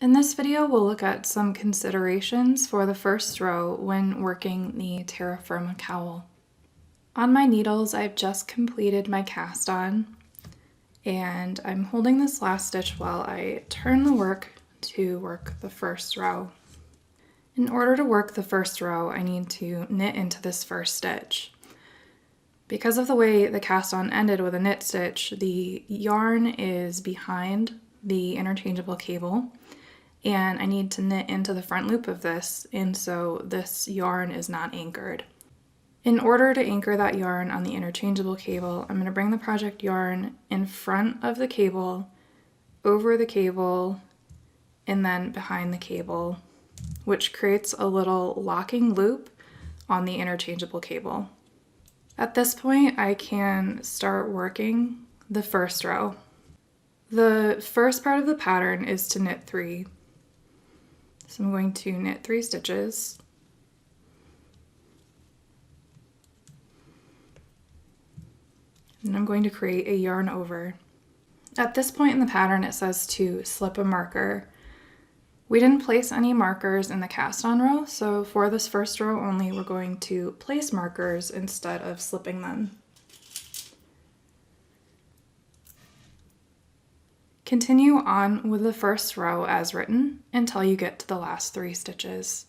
In this video, we'll look at some considerations for the first row when working the Terra Firma Cowl. On my needles, I've just completed my cast on, and I'm holding this last stitch while I turn the work to work the first row. In order to work the first row, I need to knit into this first stitch. Because of the way the cast on ended with a knit stitch, the yarn is behind the interchangeable cable, and I need to knit into the front loop of this, and so this yarn is not anchored. In order to anchor that yarn on the interchangeable cable, I'm going to bring the project yarn in front of the cable, over the cable, and then behind the cable, which creates a little locking loop on the interchangeable cable. At this point, I can start working the first row. The first part of the pattern is to knit 3. So I'm going to knit 3 stitches. And I'm going to create a yarn over. At this point in the pattern, it says to slip a marker. We didn't place any markers in the cast on row, so for this first row only, we're going to place markers instead of slipping them. Continue on with the first row as written until you get to the last 3 stitches.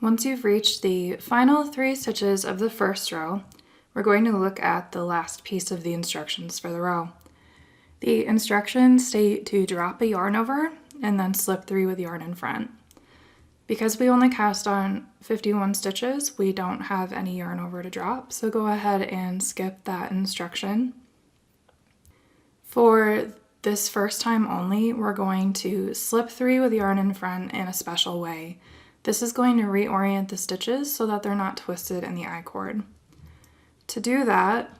Once you've reached the final 3 stitches of the first row, we're going to look at the last piece of the instructions for the row. The instructions state to drop a yarn over and then slip 3 with yarn in front. Because we only cast on 51 stitches, we don't have any yarn over to drop, so go ahead and skip that instruction. For this first time only, we're going to slip 3 with yarn in front in a special way. This is going to reorient the stitches so that they're not twisted in the I-cord. To do that,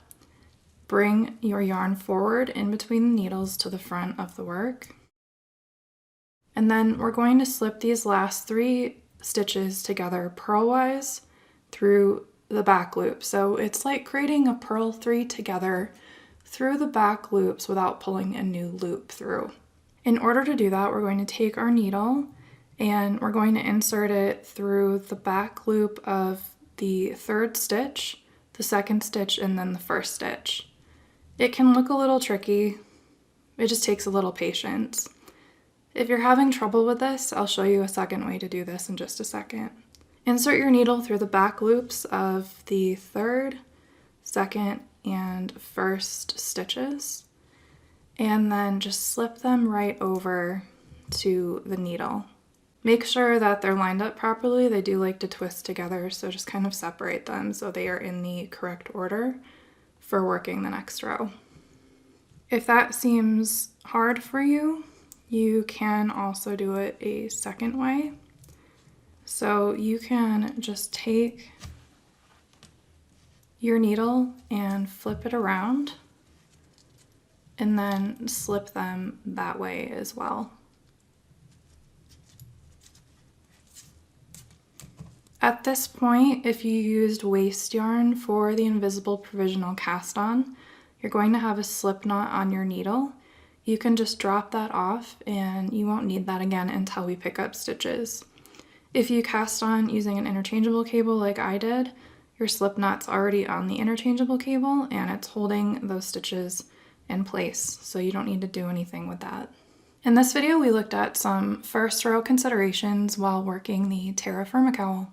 bring your yarn forward in between the needles to the front of the work. And then we're going to slip these last 3 stitches together purlwise through the back loop. So it's like creating a purl 3 together through the back loops without pulling a new loop through. In order to do that, we're going to take our needle and we're going to insert it through the back loop of the 3rd stitch, the 2nd stitch, and then the 1st stitch. It can look a little tricky. It just takes a little patience. If you're having trouble with this, I'll show you a second way to do this in just a second. Insert your needle through the back loops of the 3rd, 2nd, and 1st stitches, and then just slip them right over to the needle. Make sure that they're lined up properly. They do like to twist together, so just kind of separate them so they are in the correct order for working the next row. If that seems hard for you, you can also do it a second way. So you can just take your needle and flip it around and then slip them that way as well. At this point, if you used waste yarn for the invisible provisional cast on, you're going to have a slip knot on your needle. You can just drop that off and you won't need that again until we pick up stitches. If you cast on using an interchangeable cable like I did, your slip knot's already on the interchangeable cable and it's holding those stitches in place, so you don't need to do anything with that. In this video, we looked at some first row considerations while working the Terra Firma Cowl.